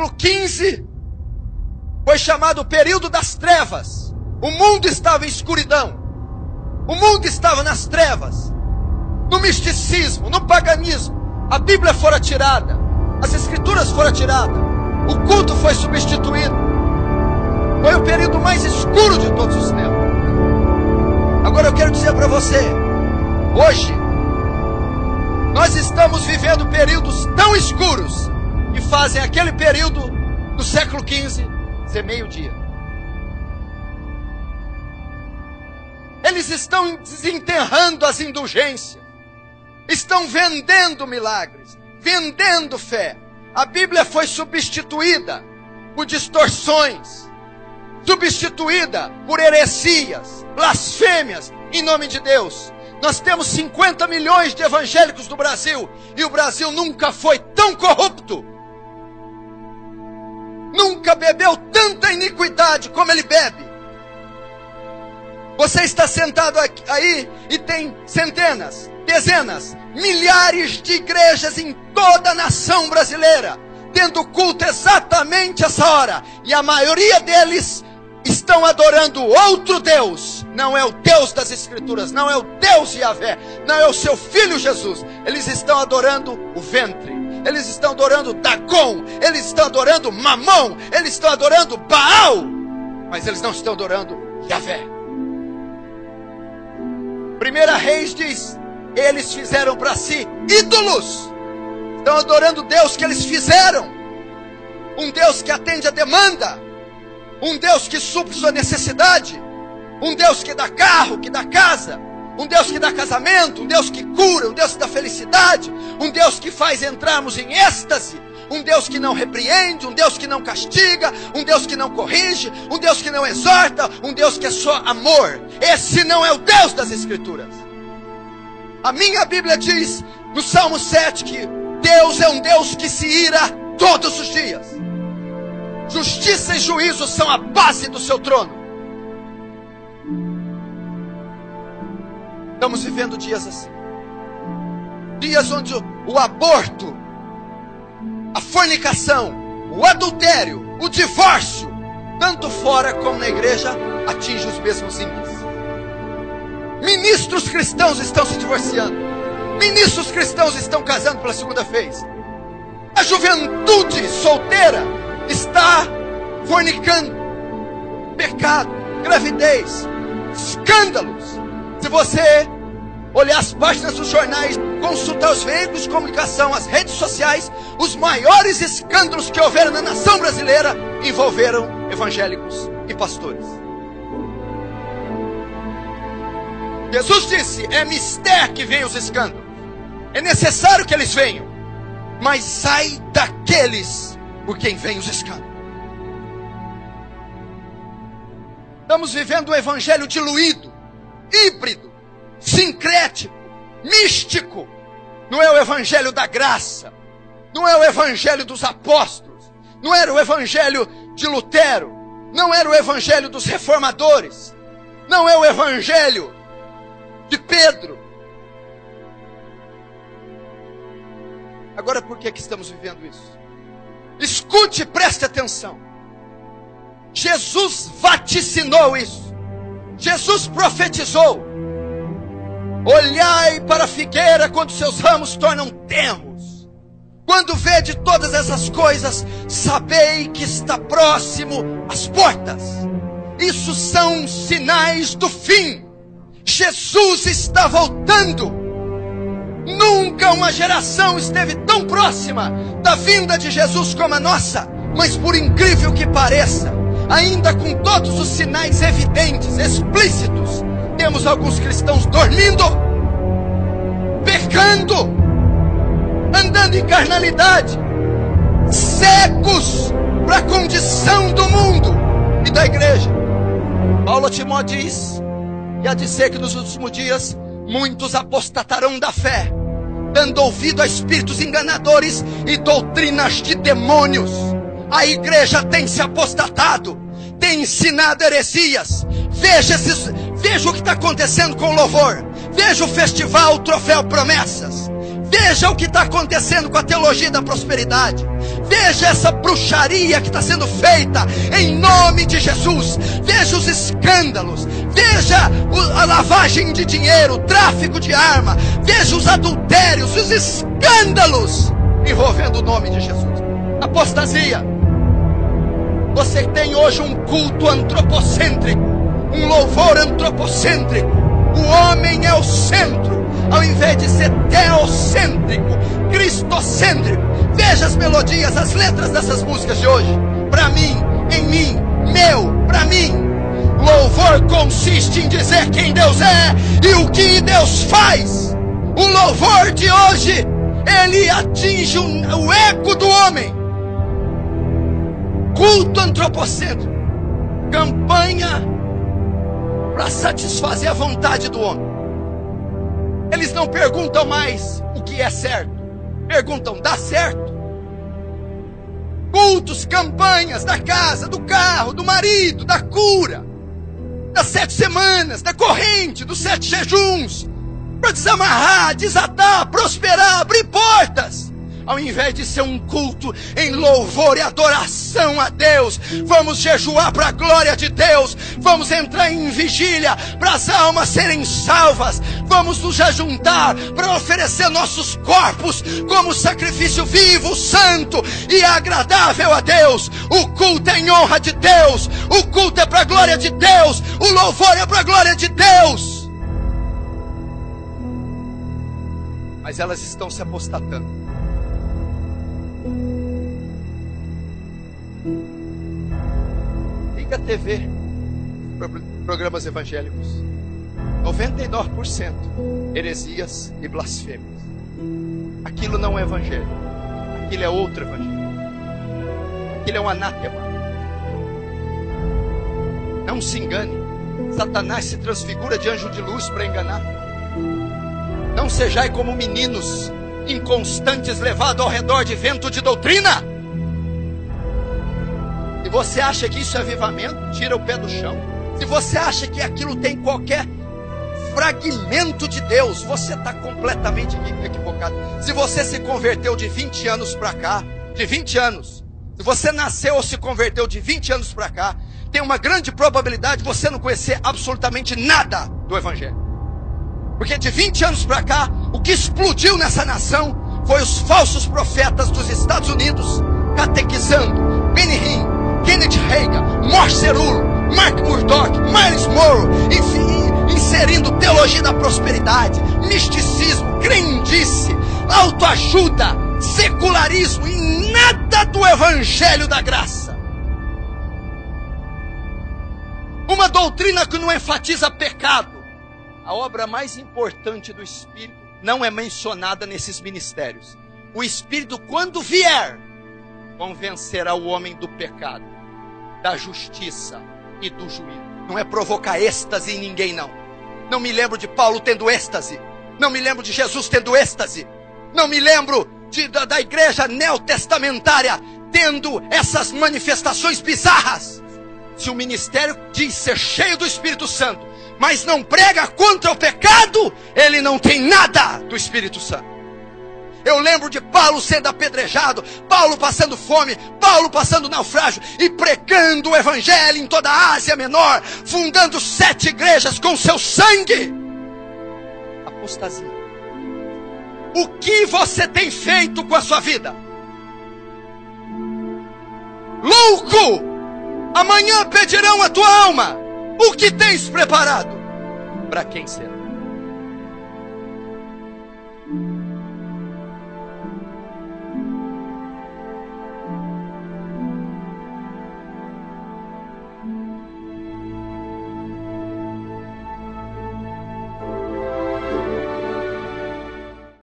século XV foi chamado o período das trevas. O mundo estava em escuridão. O mundo estava nas trevas, no misticismo, no paganismo. A Bíblia fora tirada, as Escrituras foram tiradas, o culto foi substituído. Foi o período mais escuro de todos os tempos. Agora eu quero dizer para você, hoje, nós estamos vivendo períodos tão escuros que fazem aquele período do século XV ser meio-dia. Eles estão desenterrando as indulgências, estão vendendo milagres, vendendo fé. A Bíblia foi substituída por distorções, substituída por heresias, blasfêmias em nome de Deus. Nós temos 50 milhões de evangélicos no Brasil, e o Brasil nunca foi tão corrupto, nunca bebeu tanta iniquidade como ele bebe. Você está sentado aí e tem centenas, dezenas, milhares de igrejas em toda a nação brasileira, tendo culto exatamente essa hora, e a maioria deles estão adorando outro Deus. Não é o Deus das Escrituras, não é o Deus Yahvé, não é o seu Filho Jesus. Eles estão adorando o ventre, eles estão adorando Dagon, eles estão adorando Mamon, eles estão adorando Baal, mas eles não estão adorando Yahvé. 1 Reis diz: eles fizeram para si ídolos, estão adorando Deus que eles fizeram, um Deus que atende a demanda, um Deus que supre sua necessidade, um Deus que dá carro, que dá casa, um Deus que dá casamento, um Deus que cura, um Deus que dá felicidade, um Deus que faz entrarmos em êxtase, um Deus que não repreende, um Deus que não castiga, um Deus que não corrige, um Deus que não exorta, um Deus que é só amor. Esse não é o Deus das Escrituras. A minha Bíblia diz no Salmo 7 que Deus é um Deus que se ira todos os dias. Justiça e juízo são a base do seu trono. Estamos vivendo dias assim, dias onde o aborto, a fornicação, o adultério, o divórcio, tanto fora como na igreja, atinge os mesmos índices. Ministros cristãos estão se divorciando, ministros cristãos estão casando pela segunda vez, a juventude solteira está fornicando, pecado, gravidez, escândalos. Se você olhar as páginas dos jornais, consultar os veículos de comunicação, as redes sociais, os maiores escândalos que houveram na nação brasileira envolveram evangélicos e pastores. Jesus disse: é mister que vem os escândalos, é necessário que eles venham, mas sai daqueles por quem vem os escândalos. Estamos vivendo um evangelho diluído, híbrido, sincrético, místico. Não é o evangelho da graça, não é o evangelho dos apóstolos, não era o evangelho de Lutero, não era o evangelho dos reformadores, não é o evangelho de Pedro. Agora, por que estamos vivendo isso? Escute e preste atenção. Jesus vaticinou isso. Jesus profetizou: olhai para a figueira quando seus ramos tornam tenros. Quando vede todas essas coisas, sabei que está próximo às portas. Isso são sinais do fim. Jesus está voltando. Nunca uma geração esteve tão próxima da vinda de Jesus como a nossa. Mas por incrível que pareça, ainda com todos os sinais evidentes, explícitos, temos alguns cristãos dormindo, pecando, andando em carnalidade, cegos para a condição do mundo e da igreja. Paulo a Timóteo diz que há de ser que nos últimos dias muitos apostatarão da fé, dando ouvido a espíritos enganadores e doutrinas de demônios. A igreja tem se apostatado, tem ensinado heresias. Veja o que está acontecendo com o louvor. Veja o festival, o troféu Promessas. Veja o que está acontecendo com a teologia da prosperidade. Veja essa bruxaria que está sendo feita em nome de Jesus. Veja os escândalos. Veja a lavagem de dinheiro, o tráfico de arma. Veja os adultérios, os escândalos envolvendo o nome de Jesus. Apostasia. Você tem hoje um culto antropocêntrico, um louvor antropocêntrico. O homem é o centro, ao invés de ser teocêntrico, cristocêntrico. Veja as melodias, as letras dessas músicas de hoje. Para mim, em mim, meu, para mim. Louvor consiste em dizer quem Deus é e o que Deus faz. O louvor de hoje, ele atinge o ego do homem. Culto antropocêntrico, campanha para satisfazer a vontade do homem. Eles não perguntam mais o que é certo, perguntam: dá certo? Cultos, campanhas da casa, do carro, do marido, da cura, das 7 semanas, da corrente, dos 7 jejuns, para desamarrar, desatar, prosperar, abrir portas. Ao invés de ser um culto em louvor e adoração a Deus, vamos jejuar para a glória de Deus, vamos entrar em vigília para as almas serem salvas, vamos nos ajuntar para oferecer nossos corpos como sacrifício vivo, santo e agradável a Deus. O culto é em honra de Deus, o culto é para a glória de Deus, o louvor é para a glória de Deus. Mas elas estão se apostatando. Liga a TV, programas evangélicos, 99% heresias e blasfêmias. Aquilo não é evangelho, aquilo é outro evangelho, aquilo é um anátema. Não se engane, Satanás se transfigura de anjo de luz para enganar. Não sejais como meninos inconstantes, levados ao redor de vento de doutrina. Se você acha que isso é avivamento, tira o pé do chão. Se você acha que aquilo tem qualquer fragmento de Deus, você está completamente equivocado. Se você se converteu de 20 anos para cá, de 20 anos, se você nasceu ou se converteu de 20 anos para cá, tem uma grande probabilidade de você não conhecer absolutamente nada do Evangelho. Porque de 20 anos para cá, o que explodiu nessa nação foi os falsos profetas dos Estados Unidos, catequizando Benny Hinn, Kenneth Hagin, Morse Cerullo, Mark Murdoch, Miles Monroe, enfim, inserindo teologia da prosperidade, misticismo, crendice, autoajuda, secularismo e nada do Evangelho da graça. Uma doutrina que não enfatiza pecado. A obra mais importante do Espírito não é mencionada nesses ministérios. O Espírito, quando vier, convencerá o homem do pecado, da justiça e do juízo. Não é provocar êxtase em ninguém, não. Não me lembro de Paulo tendo êxtase. Não me lembro de Jesus tendo êxtase. Não me lembro da igreja neotestamentária tendo essas manifestações bizarras. Se o ministério diz ser cheio do Espírito Santo, mas não prega contra o pecado, ele não tem nada do Espírito Santo. Eu lembro de Paulo sendo apedrejado, Paulo passando fome, Paulo passando naufrágio e pregando o Evangelho em toda a Ásia Menor, fundando 7 igrejas com seu sangue. Apostasia. O que você tem feito com a sua vida? Louco! Amanhã pedirão a tua alma. O que tens preparado? Para quem será?